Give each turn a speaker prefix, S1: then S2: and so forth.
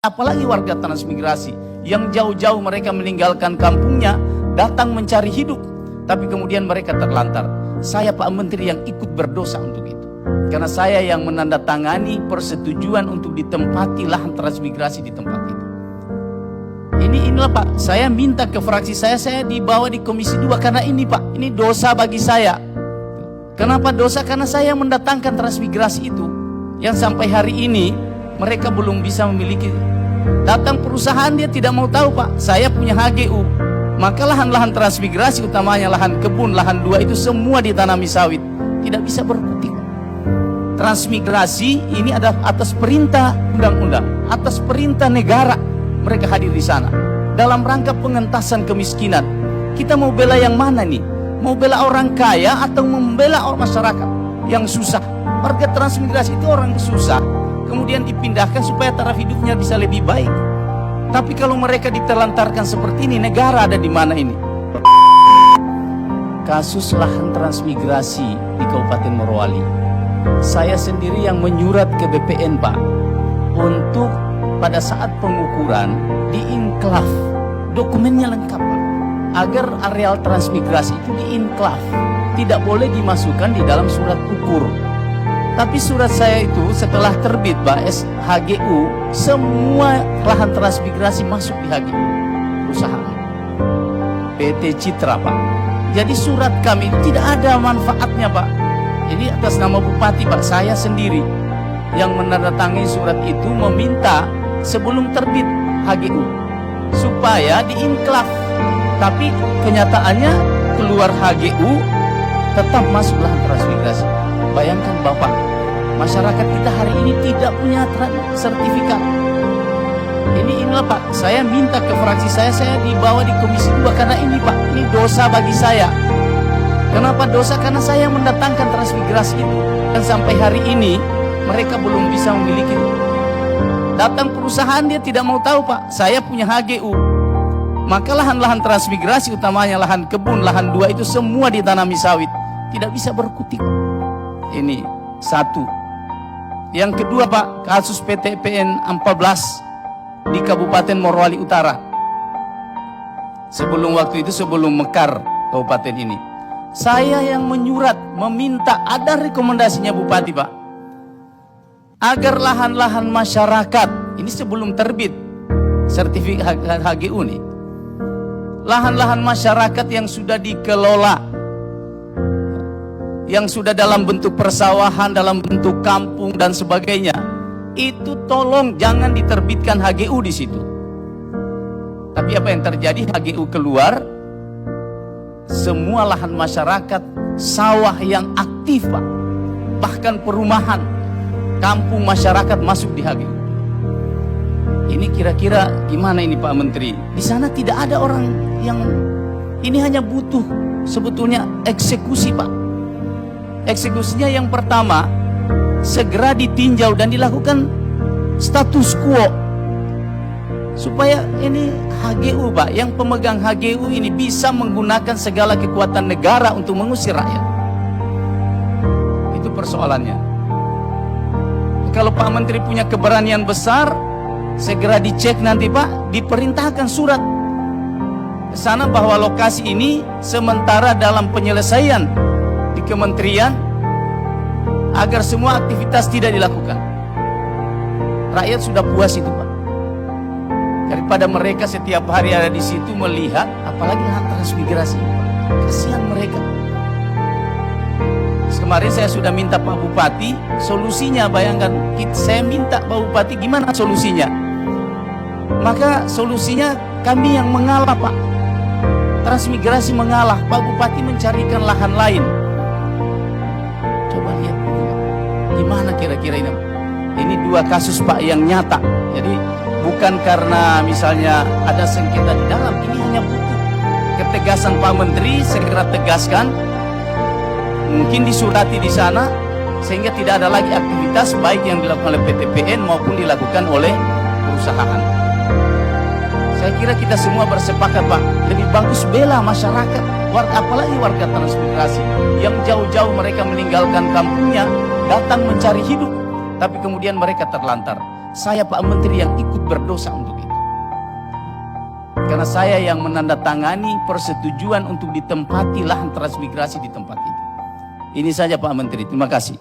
S1: Apalagi warga transmigrasi yang jauh-jauh mereka meninggalkan kampungnya datang mencari hidup, tapi kemudian mereka terlantar. Saya Pak Menteri yang ikut berdosa untuk itu, karena saya yang menandatangani persetujuan untuk ditempati lahan transmigrasi di tempat itu. Inilah Pak, saya minta ke fraksi saya dibawa di Komisi 2 karena ini Pak, ini dosa bagi saya. Kenapa dosa? Karena saya mendatangkan transmigrasi itu yang sampai hari ini mereka belum bisa memiliki. Datang perusahaan dia tidak mau tahu Pak, saya punya HGU. Maka lahan-lahan transmigrasi utamanya lahan kebun, lahan 2 itu semua ditanami sawit. Tidak bisa berkutik. Transmigrasi ini ada atas perintah undang-undang, atas perintah negara. Mereka hadir di sana dalam rangka pengentasan kemiskinan. Kita mau bela yang mana nih? Mau bela orang kaya atau membela orang masyarakat yang susah? Warga transmigrasi itu orang susah, kemudian dipindahkan supaya taraf hidupnya bisa lebih baik. Tapi kalau mereka diterlantarkan seperti ini, negara ada di mana ini? Kasus lahan transmigrasi di Kabupaten Morowali, saya sendiri yang menyurat ke BPN Pak, untuk pada saat pengukuran diinklaf, dokumennya lengkap Pak, agar areal transmigrasi itu diinklaf, tidak boleh dimasukkan di dalam surat ukur. Tapi surat saya itu setelah terbit Pak HGU, semua lahan transmigrasi masuk di HGU perusahaan PT Citra Pak. Jadi surat kami itu tidak ada manfaatnya Pak. Ini atas nama Bupati Pak, saya sendiri yang menandatangani surat itu meminta sebelum terbit HGU supaya diinklaf. Tapi kenyataannya keluar HGU tetap masuk lahan transmigrasi. Bayangkan Bapak, masyarakat kita hari ini tidak punya sertifikat. Inilah Pak, saya minta ke fraksi saya dibawa di Komisi 2 karena ini Pak, ini dosa bagi saya. Kenapa dosa? Karena saya mendatangkan transmigrasi itu dan sampai hari ini mereka belum bisa memiliki. Datang perusahaan dia tidak mau tahu Pak, saya punya HGU. Maka lahan-lahan transmigrasi utamanya lahan kebun, lahan 2 itu semua ditanami sawit, tidak bisa berkutik. Ini satu. Yang kedua Pak, kasus PTPN 14 di Kabupaten Morowali Utara. Sebelum waktu itu, sebelum mekar kabupaten ini, saya yang menyurat meminta, ada rekomendasinya Bupati Pak, agar lahan-lahan masyarakat ini sebelum terbit sertifikat HGU nih, lahan-lahan masyarakat yang sudah dikelola, yang sudah dalam bentuk persawahan, dalam bentuk kampung dan sebagainya, itu tolong jangan diterbitkan HGU di situ. Tapi apa yang terjadi? HGU keluar, semua lahan masyarakat, sawah yang aktif Pak, bahkan perumahan, kampung masyarakat masuk di HGU. Ini kira-kira gimana ini Pak Menteri? Di sana tidak ada orang yang, ini hanya butuh sebetulnya eksekusi Pak. Eksekusinya yang pertama, segera ditinjau dan dilakukan status quo, supaya ini HGU Pak, yang pemegang HGU ini bisa menggunakan segala kekuatan negara untuk mengusir rakyat. Itu persoalannya. Kalau Pak Menteri punya keberanian besar, segera dicek nanti Pak, diperintahkan surat ke sana bahwa lokasi ini sementara dalam penyelesaian di kementerian agar semua aktivitas tidak dilakukan. Rakyat sudah puas itu Pak, daripada mereka setiap hari ada di situ melihat, apalagi lahan transmigrasi. Kasihan mereka. Kemarin saya sudah minta Pak Bupati solusinya, bayangkan saya minta Pak Bupati gimana solusinya. Maka solusinya kami yang mengalah Pak, transmigrasi mengalah, Pak Bupati mencarikan lahan lain. Coba lihat gimana kira-kira ini. Ini 2 kasus Pak yang nyata. Jadi bukan karena misalnya ada sengketa di dalam, ini hanya butuh ketegasan Pak Menteri, segera tegaskan, mungkin disurati di sana sehingga tidak ada lagi aktivitas baik yang dilakukan oleh PTPN maupun dilakukan oleh perusahaan. Saya kira kita semua bersepakat Pak, lebih bagus bela masyarakat, apalagi warga transmigrasi yang jauh-jauh mereka meninggalkan kampungnya datang mencari hidup, tapi kemudian mereka terlantar. saya Pak Menteri yang ikut berdosa untuk itu. Karena saya yang menandatangani persetujuan untuk ditempati lahan transmigrasi di tempat itu. Ini saja Pak Menteri, terima kasih.